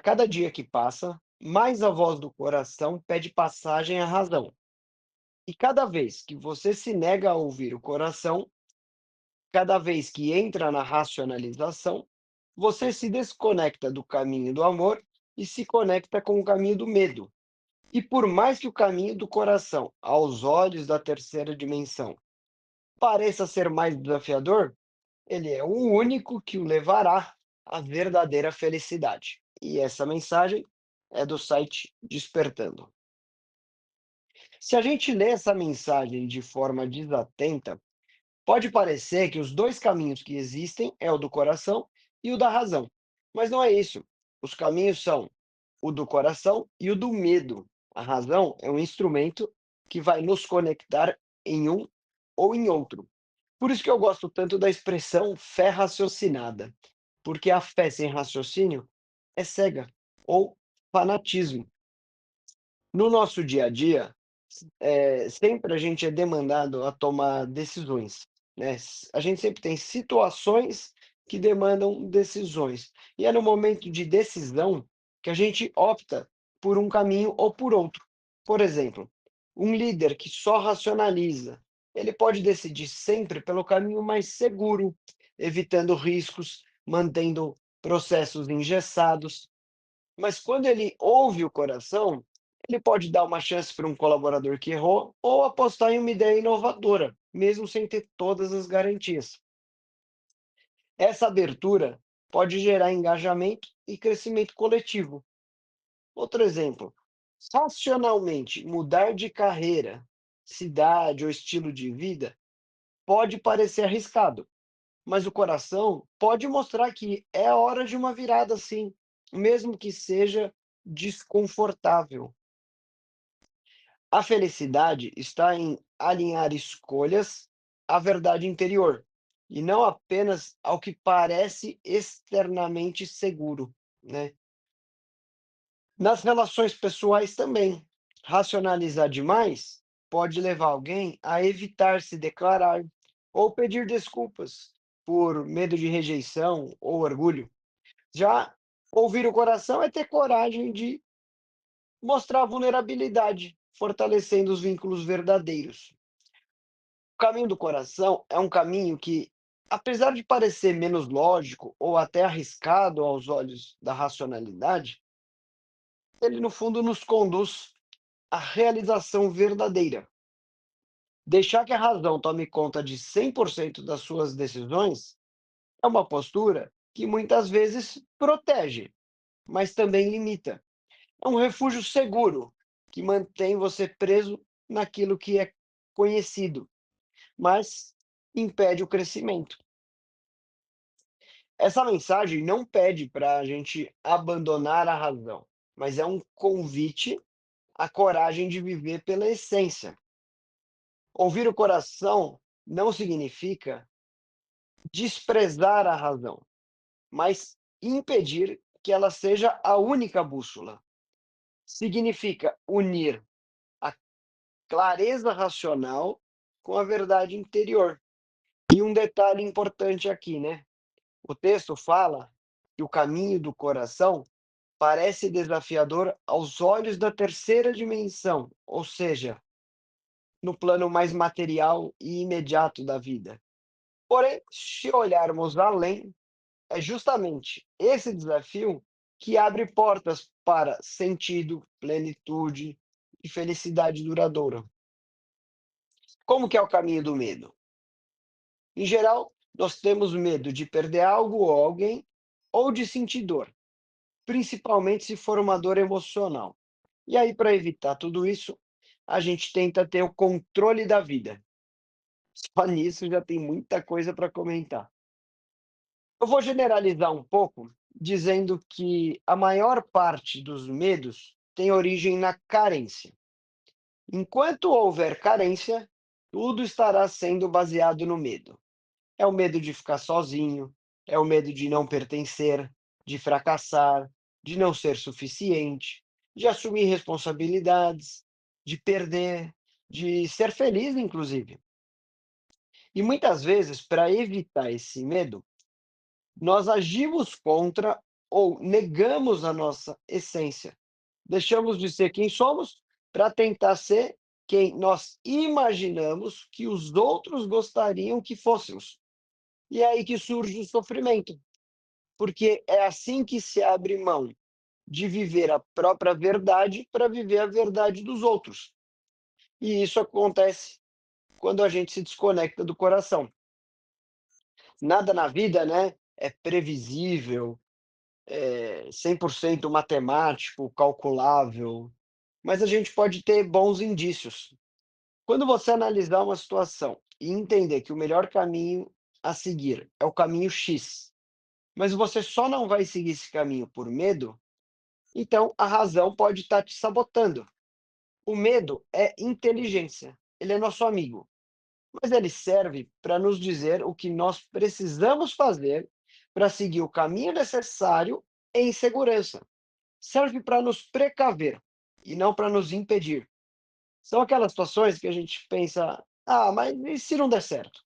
cada dia que passa, mais a voz do coração pede passagem à razão. E cada vez que você se nega a ouvir o coração, cada vez que entra na racionalização, você se desconecta do caminho do amor e se conecta com o caminho do medo. E por mais que o caminho do coração, aos olhos da terceira dimensão, pareça ser mais desafiador, ele é o único que o levará à verdadeira felicidade. E essa mensagem é do site Despertando. Se a gente lê essa mensagem de forma desatenta, pode parecer que os dois caminhos que existem é o do coração e o da razão. Mas não é isso. Os caminhos são o do coração e o do medo. A razão é um instrumento que vai nos conectar em um ou em outro. Por isso que eu gosto tanto da expressão fé raciocinada, porque a fé sem raciocínio é cega ou fanatismo. No nosso dia a dia, sempre a gente é demandado a tomar decisões, né? A gente sempre tem situações que demandam decisões. E é no momento de decisão que a gente opta por um caminho ou por outro. Por exemplo, um líder que só racionaliza, ele pode decidir sempre pelo caminho mais seguro, evitando riscos, mantendo processos engessados. Mas quando ele ouve o coração, ele pode dar uma chance para um colaborador que errou ou apostar em uma ideia inovadora, mesmo sem ter todas as garantias. Essa abertura pode gerar engajamento e crescimento coletivo. Outro exemplo, racionalmente mudar de carreira, cidade ou estilo de vida pode parecer arriscado, mas o coração pode mostrar que é a hora de uma virada, sim, mesmo que seja desconfortável. A felicidade está em alinhar escolhas à verdade interior, e não apenas ao que parece externamente seguro, né? Nas relações pessoais também, racionalizar demais pode levar alguém a evitar se declarar ou pedir desculpas por medo de rejeição ou orgulho. Já ouvir o coração é ter coragem de mostrar vulnerabilidade, fortalecendo os vínculos verdadeiros. O caminho do coração é um caminho que, apesar de parecer menos lógico ou até arriscado aos olhos da racionalidade, ele no fundo nos conduz à realização verdadeira. Deixar que a razão tome conta de 100% das suas decisões é uma postura que muitas vezes protege, mas também limita. É um refúgio seguro que mantém você preso naquilo que é conhecido, mas impede o crescimento. Essa mensagem não pede para a gente abandonar a razão, mas é um convite à coragem de viver pela essência. Ouvir o coração não significa desprezar a razão, mas impedir que ela seja a única bússola. Significa unir a clareza racional com a verdade interior. E um detalhe importante aqui, né? O texto fala que o caminho do coração parece desafiador aos olhos da terceira dimensão, ou seja, no plano mais material e imediato da vida. Porém, se olharmos além, é justamente esse desafio que abre portas para sentido, plenitude e felicidade duradoura. Como que é o caminho do medo? Em geral, nós temos medo de perder algo ou alguém ou de sentir dor, principalmente se for uma dor emocional. E aí, para evitar tudo isso, a gente tenta ter o controle da vida. Só nisso já tem muita coisa para comentar. Eu vou generalizar um pouco, dizendo que a maior parte dos medos tem origem na carência. Enquanto houver carência, tudo estará sendo baseado no medo. É o medo de ficar sozinho, é o medo de não pertencer, de fracassar, de não ser suficiente, de assumir responsabilidades, de perder, de ser feliz, inclusive. E muitas vezes, para evitar esse medo, nós agimos contra ou negamos a nossa essência. Deixamos de ser quem somos para tentar ser quem nós imaginamos que os outros gostariam que fôssemos. E é aí que surge o sofrimento, porque é assim que se abre mão de viver a própria verdade para viver a verdade dos outros. E isso acontece quando a gente se desconecta do coração. Nada na vida, né, é previsível, 100% matemático, calculável, mas a gente pode ter bons indícios. Quando você analisar uma situação e entender que o melhor caminho a seguir é o caminho X, mas você só não vai seguir esse caminho por medo, então a razão pode estar te sabotando. O medo é inteligência, ele é nosso amigo, mas ele serve para nos dizer o que nós precisamos fazer para seguir o caminho necessário em segurança. Serve para nos precaver e não para nos impedir. São aquelas situações que a gente pensa: ah, mas e se não der certo?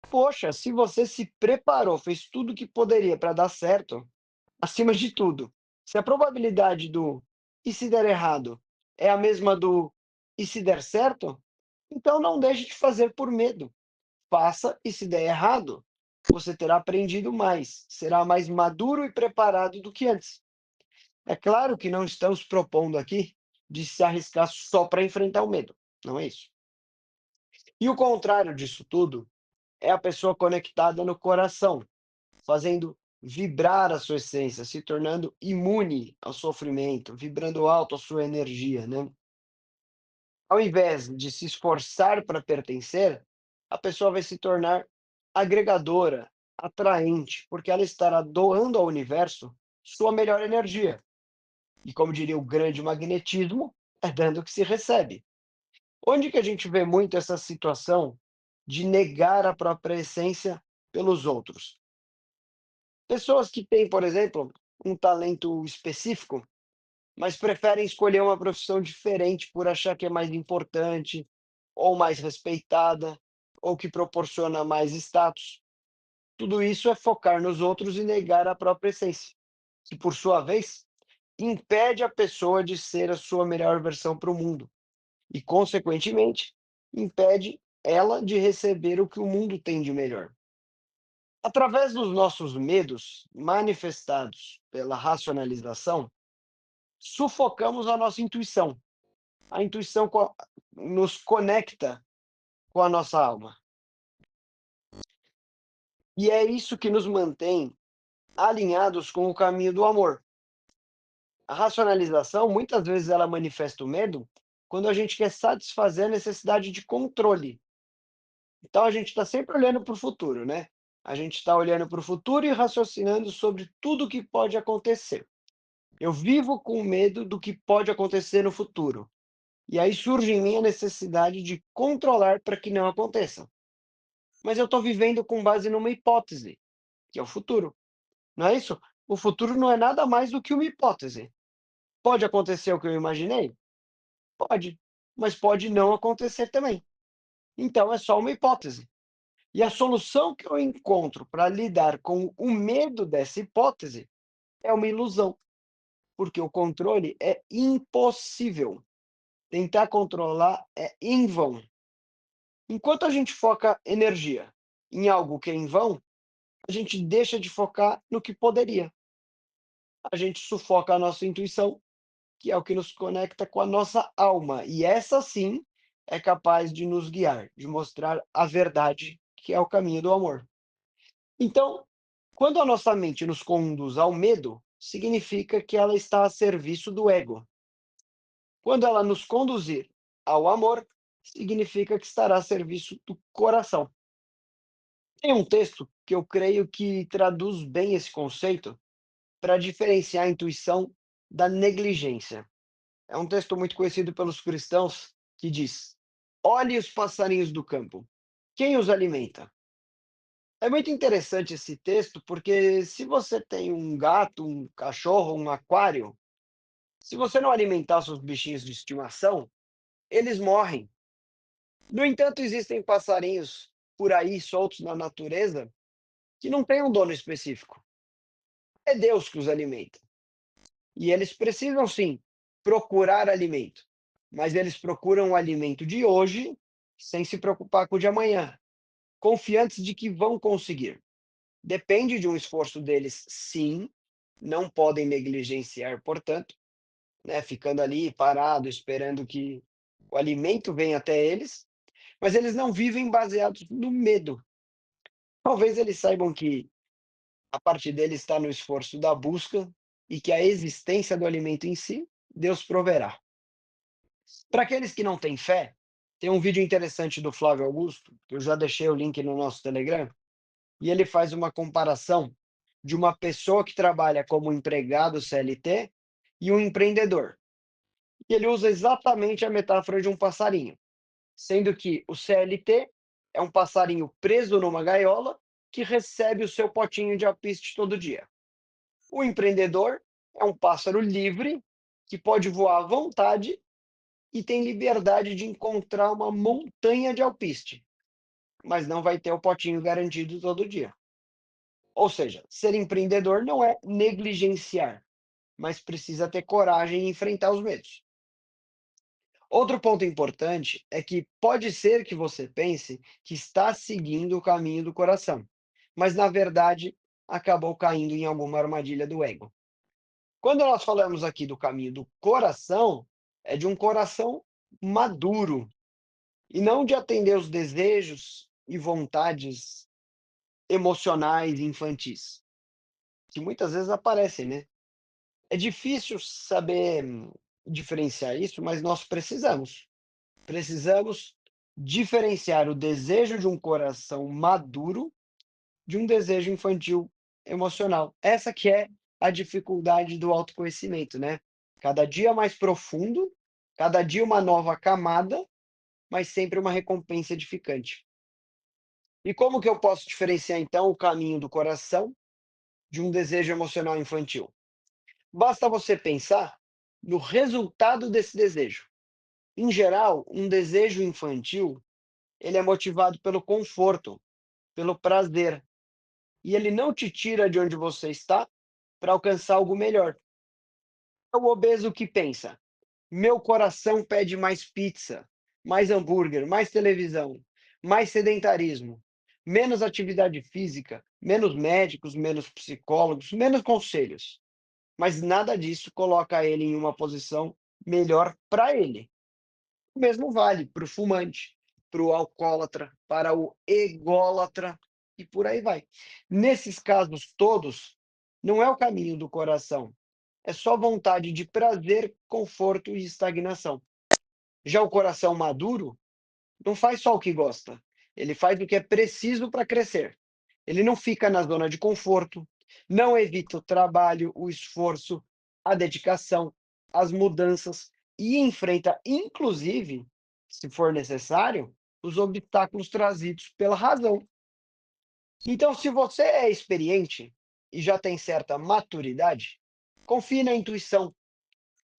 Poxa, se você se preparou, fez tudo o que poderia para dar certo, acima de tudo, se a probabilidade do "e se der errado" é a mesma do "e se der certo", então não deixe de fazer por medo. Faça e se der errado, você terá aprendido mais, será mais maduro e preparado do que antes. É claro que não estamos propondo aqui de se arriscar só para enfrentar o medo, não é isso. E o contrário disso tudo é a pessoa conectada no coração, fazendo vibrar a sua essência, se tornando imune ao sofrimento, vibrando alto a sua energia, né? Ao invés de se esforçar para pertencer, a pessoa vai se tornar agregadora, atraente, porque ela estará doando ao universo sua melhor energia. E como diria o grande magnetismo, é dando que se recebe. Onde que a gente vê muito essa situação de negar a própria essência pelos outros? Pessoas que têm, por exemplo, um talento específico, mas preferem escolher uma profissão diferente por achar que é mais importante, ou mais respeitada, ou que proporciona mais status. Tudo isso é focar nos outros e negar a própria essência, que, por sua vez, impede a pessoa de ser a sua melhor versão para o mundo e, consequentemente, impede ela de receber o que o mundo tem de melhor. Através dos nossos medos manifestados pela racionalização, sufocamos a nossa intuição. A intuição nos conecta com a nossa alma. E é isso que nos mantém alinhados com o caminho do amor. A racionalização, muitas vezes, ela manifesta o medo quando a gente quer satisfazer a necessidade de controle. Então, a gente está sempre olhando para o futuro, né? A gente está olhando para o futuro e raciocinando sobre tudo o que pode acontecer. Eu vivo com medo do que pode acontecer no futuro. E aí surge em mim a necessidade de controlar para que não aconteça. Mas eu estou vivendo com base numa hipótese, que é o futuro. Não é isso? O futuro não é nada mais do que uma hipótese. Pode acontecer o que eu imaginei? Pode, mas pode não acontecer também. Então é só uma hipótese. E a solução que eu encontro para lidar com o medo dessa hipótese é uma ilusão, porque o controle é impossível. Tentar controlar é em vão. Enquanto a gente foca energia em algo que é em vão, a gente deixa de focar no que poderia. A gente sufoca a nossa intuição, que é o que nos conecta com a nossa alma, e essa sim é capaz de nos guiar, de mostrar a verdade, que é o caminho do amor. Então, quando a nossa mente nos conduz ao medo, significa que ela está a serviço do ego. Quando ela nos conduzir ao amor, significa que estará a serviço do coração. Tem um texto que eu creio que traduz bem esse conceito para diferenciar a intuição da negligência. É um texto muito conhecido pelos cristãos que diz: olhe os passarinhos do campo. Quem os alimenta? É muito interessante esse texto porque se você tem um gato, um cachorro, um aquário, se você não alimentar os seus bichinhos de estimação, eles morrem. No entanto, existem passarinhos por aí soltos na natureza que não têm um dono específico. É Deus que os alimenta. E eles precisam sim procurar alimento, mas eles procuram o alimento de hoje sem se preocupar com o de amanhã, confiantes de que vão conseguir. Depende de um esforço deles, sim, não podem negligenciar, portanto, né, ficando ali parado, esperando que o alimento venha até eles, mas eles não vivem baseados no medo. Talvez eles saibam que a parte deles está no esforço da busca e que a existência do alimento em si, Deus proverá. Para aqueles que não têm fé, tem um vídeo interessante do Flávio Augusto, que eu já deixei o link no nosso Telegram, e ele faz uma comparação de uma pessoa que trabalha como empregado CLT e um empreendedor. E ele usa exatamente a metáfora de um passarinho, sendo que o CLT é um passarinho preso numa gaiola que recebe o seu potinho de alpiste todo dia. O empreendedor é um pássaro livre que pode voar à vontade e tem liberdade de encontrar uma montanha de alpiste, mas não vai ter o potinho garantido todo dia. Ou seja, ser empreendedor não é negligenciar, mas precisa ter coragem em enfrentar os medos. Outro ponto importante é que pode ser que você pense que está seguindo o caminho do coração, mas na verdade acabou caindo em alguma armadilha do ego. Quando nós falamos aqui do caminho do coração, é de um coração maduro e não de atender os desejos e vontades emocionais infantis, que muitas vezes aparecem, né? É difícil saber diferenciar isso, mas nós precisamos. Precisamos diferenciar o desejo de um coração maduro de um desejo infantil emocional. Essa que é a dificuldade do autoconhecimento, né? Cada dia mais profundo, cada dia uma nova camada, mas sempre uma recompensa edificante. E como que eu posso diferenciar então o caminho do coração de um desejo emocional infantil? Basta você pensar no resultado desse desejo. Em geral, um desejo infantil, ele é motivado pelo conforto, pelo prazer, e ele não te tira de onde você está para alcançar algo melhor. É o obeso que pensa: meu coração pede mais pizza, mais hambúrguer, mais televisão, mais sedentarismo, menos atividade física, menos médicos, menos psicólogos, menos conselhos. Mas nada disso coloca ele em uma posição melhor para ele. O mesmo vale para o fumante, para o alcoólatra, para o ególatra e por aí vai. Nesses casos todos, não é o caminho do coração, é só vontade de prazer, conforto e estagnação. Já o coração maduro não faz só o que gosta, ele faz o que é preciso para crescer. Ele não fica na zona de conforto, não evita o trabalho, o esforço, a dedicação, as mudanças e enfrenta, inclusive, se for necessário, os obstáculos trazidos pela razão. Então, se você é experiente e já tem certa maturidade, confie na intuição.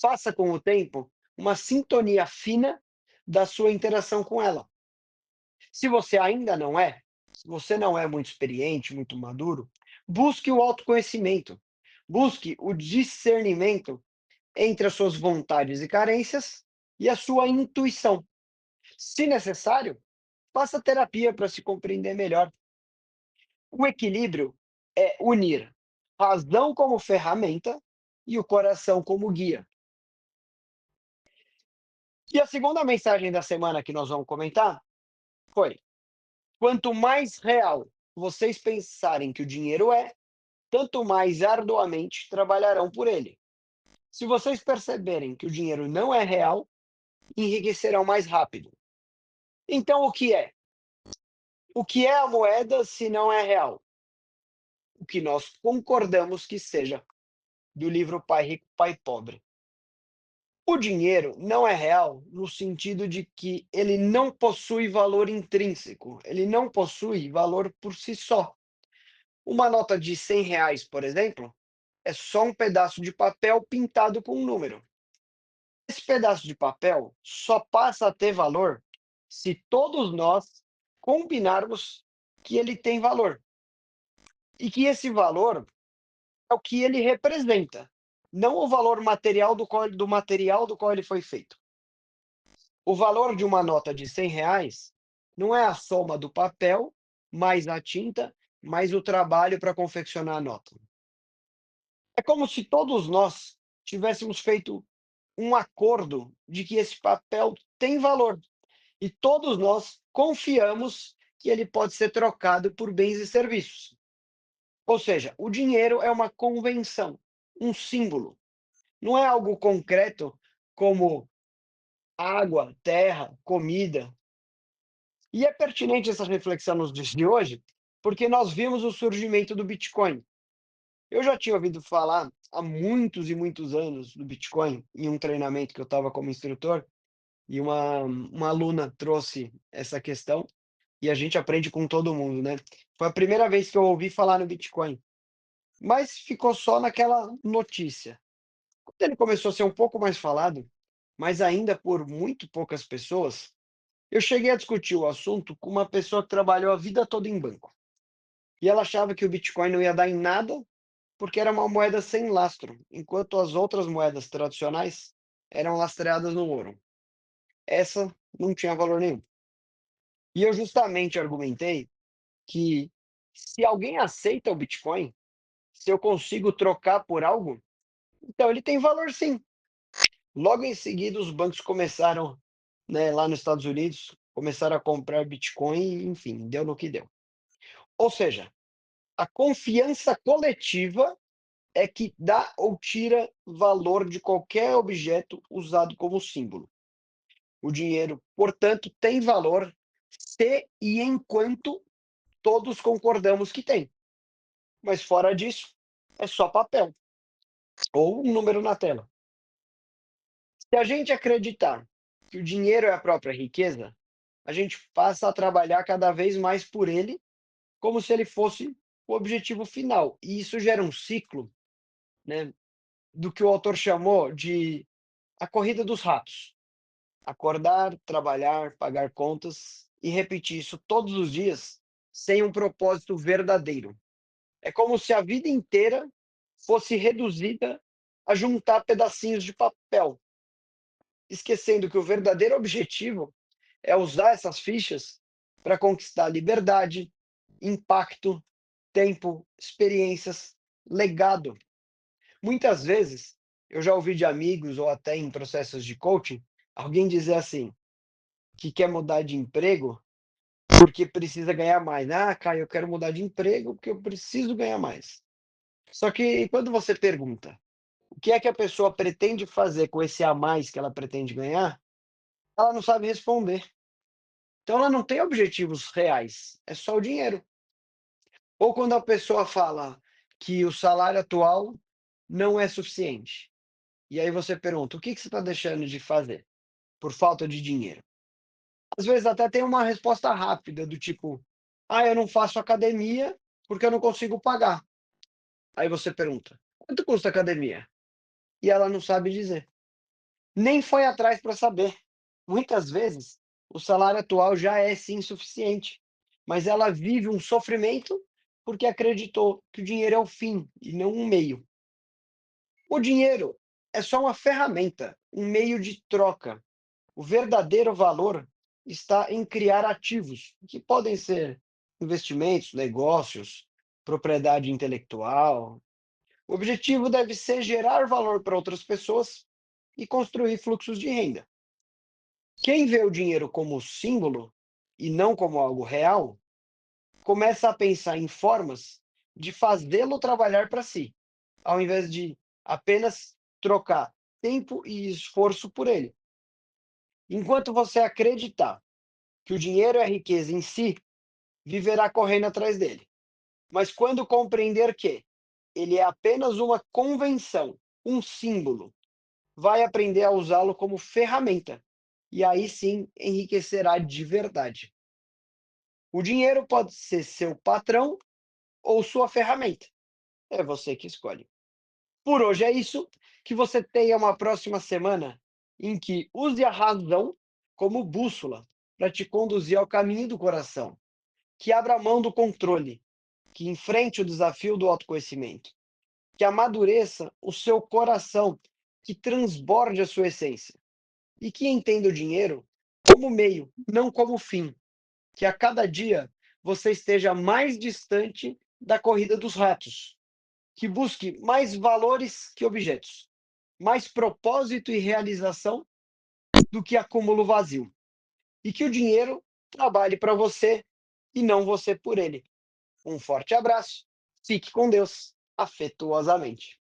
Faça com o tempo uma sintonia fina da sua interação com ela. Se você ainda não é, se você não é muito experiente, muito maduro, busque o autoconhecimento, busque o discernimento entre as suas vontades e carências e a sua intuição. Se necessário, faça terapia para se compreender melhor. O equilíbrio é unir razão como ferramenta e o coração como guia. E a segunda mensagem da semana que nós vamos comentar foi: quanto mais real vocês pensarem que o dinheiro é, tanto mais arduamente trabalharão por ele. Se vocês perceberem que o dinheiro não é real, enriquecerão mais rápido. Então, o que é? O que é a moeda se não é real? O que nós concordamos que seja, do livro Pai Rico, Pai Pobre. O dinheiro não é real no sentido de que ele não possui valor intrínseco, ele não possui valor por si só. Uma nota de R$ 100, por exemplo, é só um pedaço de papel pintado com um número. Esse pedaço de papel só passa a ter valor se todos nós combinarmos que ele tem valor e que esse valor é o que ele representa, não o valor material do qual ele foi feito. O valor de uma nota de R$ 100 não é a soma do papel, mais a tinta, mais o trabalho para confeccionar a nota. É como se todos nós tivéssemos feito um acordo de que esse papel tem valor e todos nós confiamos que ele pode ser trocado por bens e serviços. Ou seja, o dinheiro é uma convenção, um símbolo, não é algo concreto como água, terra, comida. E é pertinente essa reflexão nos dias de hoje, porque nós vimos o surgimento do Bitcoin. Eu já tinha ouvido falar há muitos e muitos anos do Bitcoin, em um treinamento que eu estava como instrutor, e uma aluna trouxe essa questão, e a gente aprende com todo mundo, né? Foi a primeira vez que eu ouvi falar no Bitcoin, mas ficou só naquela notícia. Quando ele começou a ser um pouco mais falado, mas ainda por muito poucas pessoas, eu cheguei a discutir o assunto com uma pessoa que trabalhou a vida toda em banco. E ela achava que o Bitcoin não ia dar em nada, porque era uma moeda sem lastro, enquanto as outras moedas tradicionais eram lastreadas no ouro. Essa não tinha valor nenhum. E eu justamente argumentei que se alguém aceita o Bitcoin, se eu consigo trocar por algo, então ele tem valor sim. Logo em seguida, os bancos começaram, né, lá nos Estados Unidos, começaram a comprar Bitcoin, e, enfim, deu no que deu. Ou seja, a confiança coletiva é que dá ou tira valor de qualquer objeto usado como símbolo. O dinheiro, portanto, tem valor se e enquanto todos concordamos que tem. Mas fora disso, é só papel ou um número na tela. Se a gente acreditar que o dinheiro é a própria riqueza, a gente passa a trabalhar cada vez mais por ele, como se ele fosse o objetivo final. E isso gera um ciclo, né, do que o autor chamou de a corrida dos ratos. Acordar, trabalhar, pagar contas e repetir isso todos os dias sem um propósito verdadeiro. É como se a vida inteira fosse reduzida a juntar pedacinhos de papel, esquecendo que o verdadeiro objetivo é usar essas fichas para conquistar liberdade, impacto, tempo, experiências, legado. Muitas vezes, eu já ouvi de amigos ou até em processos de coaching, alguém dizer assim, que quer mudar de emprego porque precisa ganhar mais. Ah, Caio, eu quero mudar de emprego porque eu preciso ganhar mais. Só que quando você pergunta o que é que a pessoa pretende fazer com esse a mais que ela pretende ganhar, ela não sabe responder. Então ela não tem objetivos reais, é só o dinheiro. Ou quando a pessoa fala que o salário atual não é suficiente. E aí você pergunta: "O que que você está deixando de fazer por falta de dinheiro?". Às vezes até tem uma resposta rápida do tipo: "Ah, eu não faço academia porque eu não consigo pagar". Aí você pergunta: "Quanto custa a academia?". E ela não sabe dizer. Nem foi atrás para saber. Muitas vezes, o salário atual já é sim suficiente, mas ela vive um sofrimento porque acreditou que o dinheiro é o fim e não um meio. O dinheiro é só uma ferramenta, um meio de troca. O verdadeiro valor está em criar ativos, que podem ser investimentos, negócios, propriedade intelectual. O objetivo deve ser gerar valor para outras pessoas e construir fluxos de renda. Quem vê o dinheiro como símbolo e não como algo real, começa a pensar em formas de fazê-lo trabalhar para si, ao invés de apenas trocar tempo e esforço por ele. Enquanto você acreditar que o dinheiro é riqueza em si, viverá correndo atrás dele. Mas quando compreender que ele é apenas uma convenção, um símbolo, vai aprender a usá-lo como ferramenta. E aí sim enriquecerá de verdade. O dinheiro pode ser seu patrão ou sua ferramenta. É você que escolhe. Por hoje é isso. Que você tenha uma próxima semana em que use a razão como bússola para te conduzir ao caminho do coração. Que abra mão do controle, que enfrente o desafio do autoconhecimento, que amadureça o seu coração, que transborde a sua essência e que entenda o dinheiro como meio, não como fim. Que a cada dia você esteja mais distante da corrida dos ratos, que busque mais valores que objetos, mais propósito e realização do que acúmulo vazio, e que o dinheiro trabalhe para você e não você por ele. Um forte abraço, fique com Deus, afetuosamente.